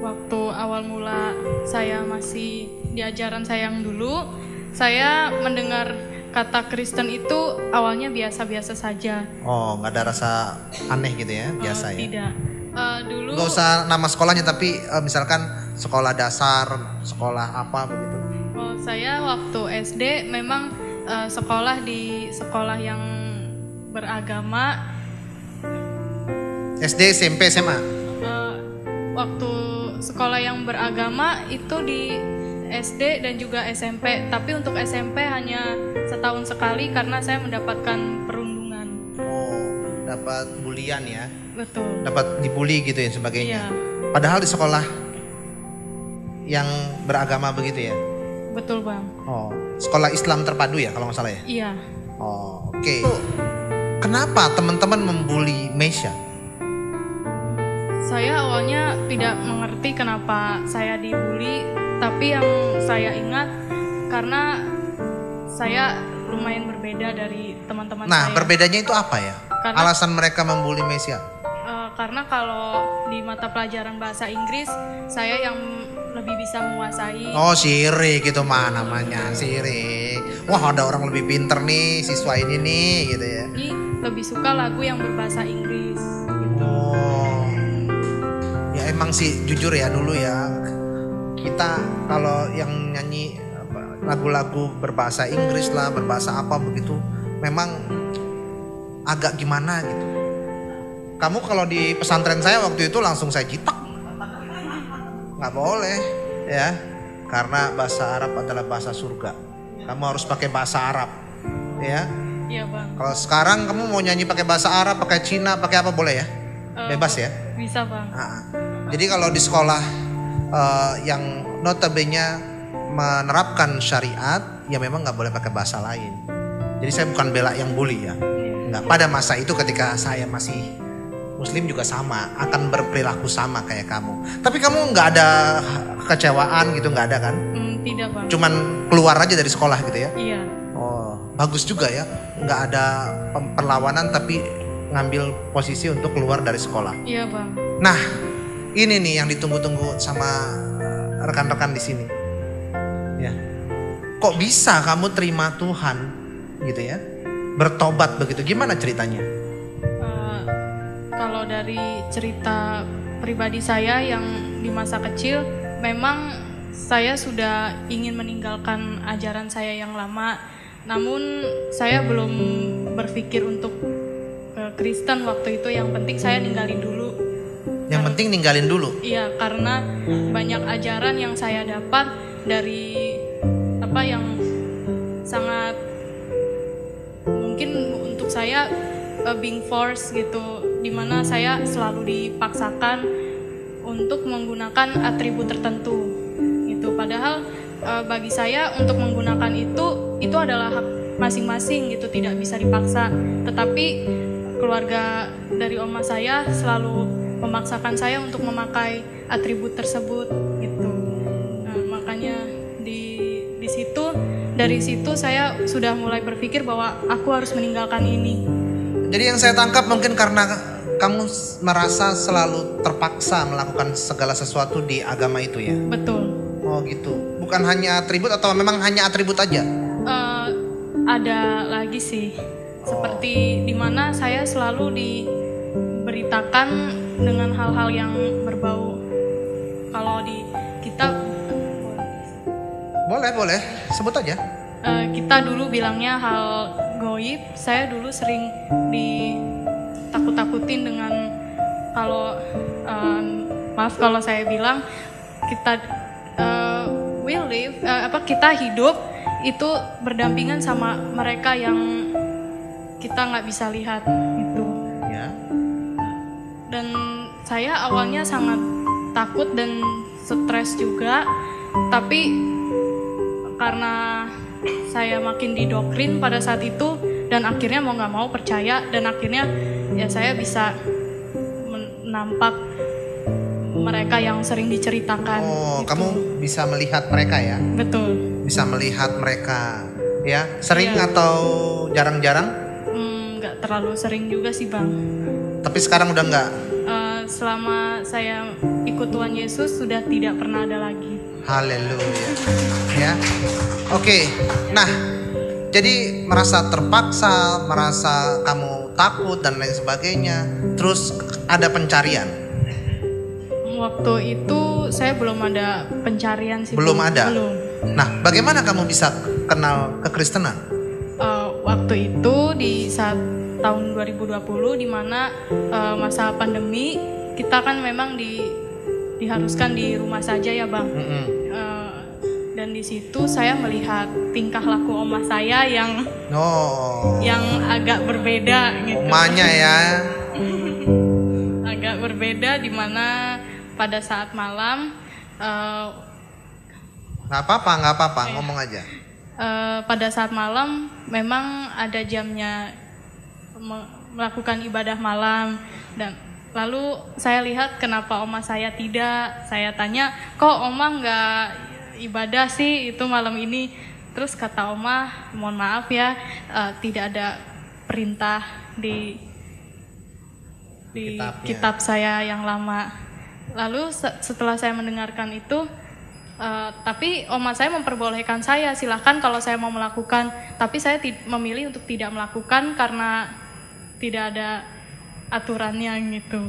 waktu awal mula saya masih di ajaran saya yang dulu, saya mendengar kata Kristen itu awalnya biasa-biasa saja. Oh, nggak ada rasa aneh gitu ya, biasa ya? Tidak. Dulu Nggak usah nama sekolahnya, tapi misalkan sekolah dasar, sekolah apa begitu? saya waktu SD memang sekolah di sekolah yang beragama. SD, SMP, SMA? Waktu sekolah yang beragama itu di SD dan juga SMP, tapi untuk SMP hanya setahun sekali karena saya mendapatkan perundungan. Oh, dapat bulian ya? Betul. Dapat dibully gitu ya sebagainya. Iya. Padahal di sekolah yang beragama begitu ya? Betul bang. Oh, sekolah Islam terpadu ya kalau nggak salah ya? Iya. Oh, oke. Kenapa teman-teman membuli Meisha? Saya awalnya tidak mengerti kenapa saya dibully, tapi yang saya ingat karena saya lumayan berbeda dari teman-teman Nah, saya. berbedanya itu apa ya? Karena- Alasan mereka membuli Meisha? Karena kalau di mata pelajaran bahasa Inggris, saya yang lebih bisa menguasai. Oh, sirik itu mah namanya, sirik. Wah, ada orang lebih pinter nih, siswa ini nih gitu ya. Ini lebih suka lagu yang berbahasa Inggris. Oh, ya emang sih jujur ya dulu ya, kita kalau yang nyanyi lagu-lagu berbahasa Inggris lah, berbahasa apa begitu, memang agak gimana gitu. Kamu kalau di pesantren saya waktu itu langsung saya jitak, nggak boleh ya, karena bahasa Arab adalah bahasa surga. Kamu harus pakai bahasa Arab, ya. Iya bang. Kalau sekarang kamu mau nyanyi pakai bahasa Arab, pakai Cina, pakai apa boleh ya? Bebas ya. Bisa bang. Jadi kalau di sekolah yang notabene menerapkan syariat, ya memang nggak boleh pakai bahasa lain. Jadi saya bukan bela yang bully ya. Nggak. Pada masa itu ketika saya masih Muslim juga sama, akan berperilaku sama kayak kamu. Tapi kamu nggak ada kekecewaan gitu, nggak ada kan? Tidak bang. Cuman keluar aja dari sekolah gitu ya? Iya. Oh, bagus juga ya. Nggak ada perlawanan tapi ngambil posisi untuk keluar dari sekolah. Iya bang. Nah, ini nih yang ditunggu-tunggu sama rekan-rekan di sini. Ya. Kok bisa kamu terima Tuhan gitu ya? Bertobat begitu. Gimana ceritanya? Kalau dari cerita pribadi saya yang di masa kecil, memang saya sudah ingin meninggalkan ajaran saya yang lama. Namun saya belum berpikir untuk Kristen waktu itu. Yang penting saya ninggalin dulu. Yang penting ninggalin dulu. Iya, karena banyak ajaran yang saya dapat dari apa yang sangat mungkin untuk saya being forced gitu, dimana saya selalu dipaksakan untuk menggunakan atribut tertentu gitu. Padahal bagi saya untuk menggunakan itu adalah hak masing-masing gitu, tidak bisa dipaksa. Tetapi keluarga dari oma saya selalu memaksakan saya untuk memakai atribut tersebut gitu. Nah, makanya di situ, dari situ saya sudah mulai berpikir bahwa aku harus meninggalkan ini. Jadi yang saya tangkap mungkin karena kamu merasa selalu terpaksa melakukan segala sesuatu di agama itu ya? Betul. Oh gitu. Bukan hanya atribut atau memang hanya atribut aja? Ada lagi sih. Seperti dimana saya selalu diberitakan dengan hal-hal yang berbau. Kalau di kitab. Boleh. Sebut aja. Kita dulu bilangnya hal goib. Saya dulu sering ditakut-takutin dengan maaf kalau saya bilang kita kita hidup itu berdampingan sama mereka yang kita nggak bisa lihat gitu. Ya. Dan saya awalnya sangat takut dan stres juga, tapi karena saya makin didoktrin pada saat itu dan akhirnya mau nggak mau percaya, dan akhirnya ya saya bisa menampak mereka yang sering diceritakan. Oh, gitu. kamu bisa melihat mereka ya? Betul. Bisa melihat mereka ya? Sering Iya. atau jarang-jarang? Nggak terlalu sering juga sih bang. Tapi sekarang udah nggak? Selama saya ikut Tuhan Yesus sudah tidak pernah ada lagi. Haleluya. Ya. Oke. Nah, jadi merasa terpaksa, merasa kamu takut dan lain sebagainya. Terus ada pencarian. Waktu itu saya belum ada pencarian sih. Belum ada. Belum. Nah, bagaimana kamu bisa kenal kekristenan? Waktu itu di saat tahun 2020 di mana masa pandemi, kita kan memang diharuskan di rumah saja ya Bang. Dan di situ saya melihat tingkah laku oma saya yang agak berbeda gitu. Omanya ya. Agak berbeda di mana pada saat malam Nggak apa-apa, ngomong aja. Pada saat malam memang ada jamnya melakukan ibadah malam, dan lalu saya lihat kenapa oma saya tidak. Saya tanya, kok oma nggak ibadah sih itu malam ini? Terus kata oma, mohon maaf ya, tidak ada perintah di kitab saya yang lama. Lalu setelah saya mendengarkan itu, tapi oma saya memperbolehkan saya, silahkan kalau saya mau melakukan. Tapi saya memilih untuk tidak melakukan karena tidak ada aturannya gitu.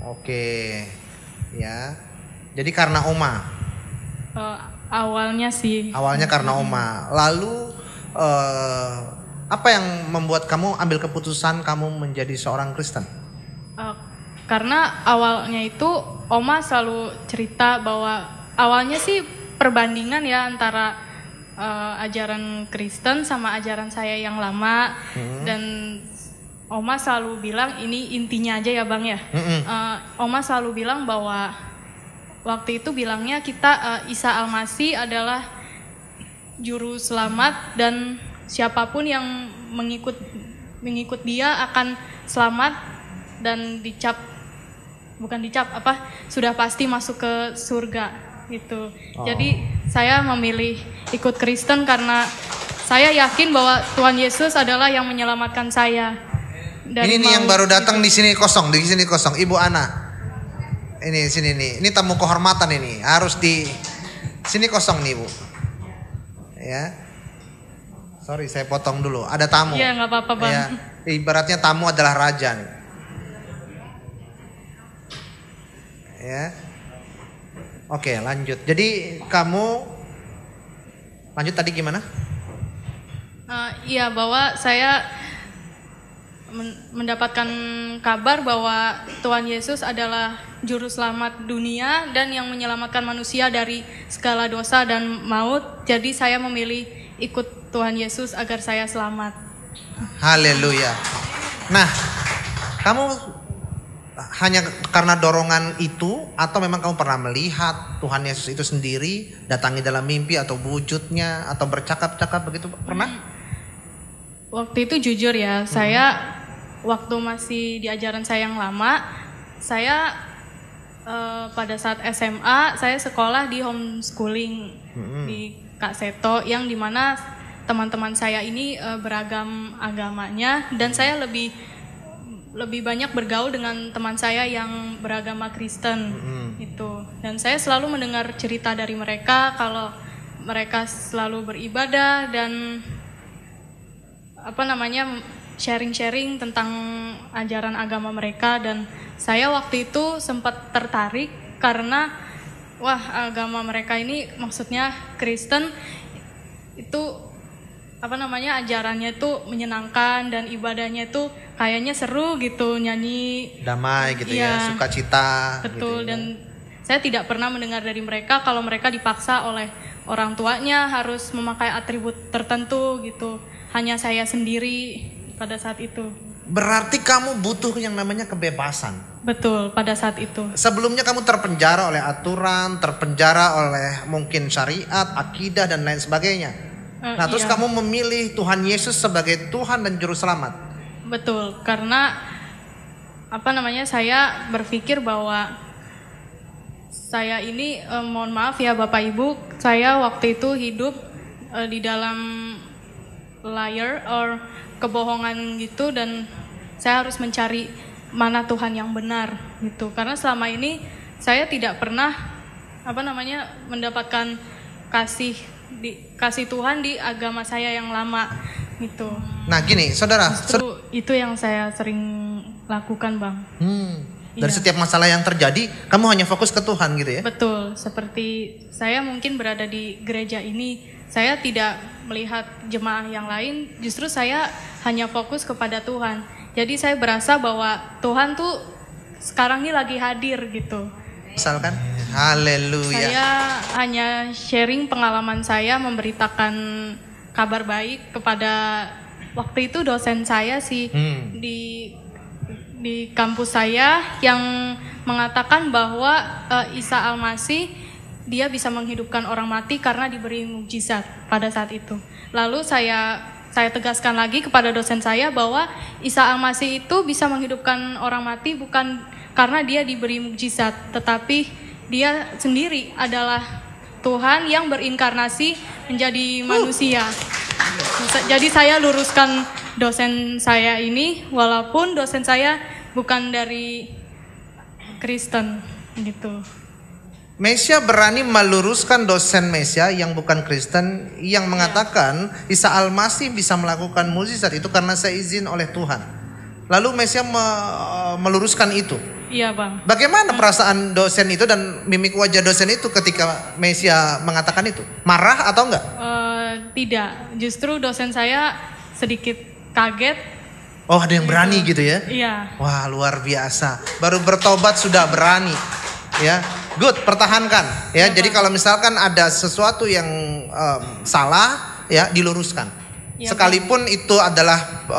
Oke, ya. Jadi karena oma. Awalnya sih. Awalnya karena oma. Lalu apa yang membuat kamu ambil keputusan kamu menjadi seorang Kristen? Karena awalnya itu oma selalu cerita bahwa awalnya sih perbandingan ya antara ajaran Kristen sama ajaran saya yang lama. Dan oma selalu bilang, ini intinya aja ya Bang ya. Oma selalu bilang bahwa waktu itu bilangnya kita Isa Al-Masih adalah juru selamat, dan siapapun yang mengikut dia akan selamat dan sudah pasti masuk ke surga gitu. Jadi saya memilih ikut Kristen karena saya yakin bahwa Tuhan Yesus adalah yang menyelamatkan saya. Ini nih yang baru datang di sini kosong, Ibu Ana. Ini sini nih. Ini tamu kehormatan ini. Harus di sini kosong nih, Bu. Ya. Sorry, saya potong dulu. Ada tamu. Iya, nggak apa-apa, Bang. Ya. Ibaratnya tamu adalah raja nih. Ya. Oke, lanjut. Jadi kamu lanjut tadi gimana? Iya, bahwa saya mendapatkan kabar bahwa Tuhan Yesus adalah juru selamat dunia dan yang menyelamatkan manusia dari segala dosa dan maut. Jadi saya memilih ikut Tuhan Yesus agar saya selamat. Haleluya. Nah, kamu hanya karena dorongan itu atau memang kamu pernah melihat Tuhan Yesus itu sendiri datangi dalam mimpi atau wujudnya atau bercakap-cakap begitu, pernah? Waktu itu jujur ya, saya waktu masih di ajaran saya yang lama, saya pada saat SMA saya sekolah di homeschooling di Kak Seto, yang dimana teman-teman saya ini beragam agamanya, dan saya lebih banyak bergaul dengan teman saya yang beragama Kristen itu. Dan saya selalu mendengar cerita dari mereka kalau mereka selalu beribadah dan sharing-sharing tentang ajaran agama mereka. Dan saya waktu itu sempat tertarik karena agama mereka ini, maksudnya Kristen itu ajarannya itu menyenangkan dan ibadahnya itu kayaknya seru gitu, nyanyi damai gitu ya, sukacita. Betul, gitu ya. dan saya tidak pernah mendengar dari mereka kalau mereka dipaksa oleh orang tuanya harus memakai atribut tertentu gitu. Hanya saya sendiri pada saat itu. Berarti kamu butuh yang namanya kebebasan. Betul, pada saat itu. Sebelumnya kamu terpenjara oleh aturan, terpenjara oleh mungkin syariat, akidah dan lain sebagainya. Terus kamu memilih Tuhan Yesus sebagai Tuhan dan Juru Selamat. Betul, karena saya berpikir bahwa saya ini, mohon maaf ya Bapak Ibu, saya waktu itu hidup di dalam liar or kebohongan gitu, dan saya harus mencari mana Tuhan yang benar gitu. Karena selama ini saya tidak pernah mendapatkan kasih Tuhan di agama saya yang lama gitu. Nah gini saudara, Itu yang saya sering lakukan, Bang. dari setiap masalah yang terjadi kamu hanya fokus ke Tuhan gitu ya? Betul, seperti saya mungkin berada di gereja ini, saya tidak melihat jemaah yang lain, justru saya hanya fokus kepada Tuhan. Jadi saya berasa bahwa Tuhan tuh sekarang ini lagi hadir gitu. Misalkan, haleluya. Saya hanya sharing pengalaman saya, memberitakan kabar baik kepada waktu itu dosen saya sih di kampus saya yang mengatakan bahwa Isa Al-Masih dia bisa menghidupkan orang mati karena diberi mukjizat pada saat itu. Lalu saya tegaskan lagi kepada dosen saya bahwa Isa Al-Masih itu bisa menghidupkan orang mati bukan karena dia diberi mukjizat, tetapi dia sendiri adalah Tuhan yang berinkarnasi menjadi manusia. Jadi saya luruskan dosen saya ini, walaupun dosen saya bukan dari Kristen gitu. Mesia berani meluruskan dosen Mesia yang bukan Kristen yang mengatakan Isa Al-Masih bisa melakukan mukjizat itu karena seizin oleh Tuhan. Lalu Mesia meluruskan itu. Iya, Bang. Bagaimana perasaan dosen itu dan mimik wajah dosen itu ketika Mesia mengatakan itu? Marah atau enggak? Tidak, justru dosen saya sedikit kaget. Oh, ada yang berani gitu ya? Iya. Wah, luar biasa. Baru bertobat sudah berani. Ya, good, pertahankan. Ya, jadi kalau misalkan ada sesuatu yang salah, ya diluruskan. Ya, sekalipun itu adalah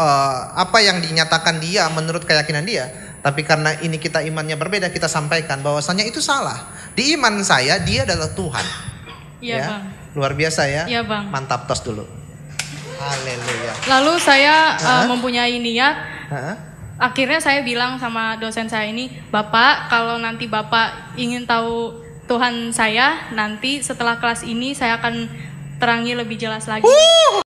apa yang dinyatakan dia menurut keyakinan dia, tapi karena ini kita imannya berbeda, kita sampaikan bahwasanya itu salah. Di iman saya dia adalah Tuhan. Iya, ya, Bang. Luar biasa ya. Iya, Bang. Mantap, tos dulu. Haleluya. Lalu saya mempunyai niat. Akhirnya saya bilang sama dosen saya ini, Bapak, kalau nanti Bapak ingin tahu Tuhan saya, nanti setelah kelas ini saya akan terangi lebih jelas lagi.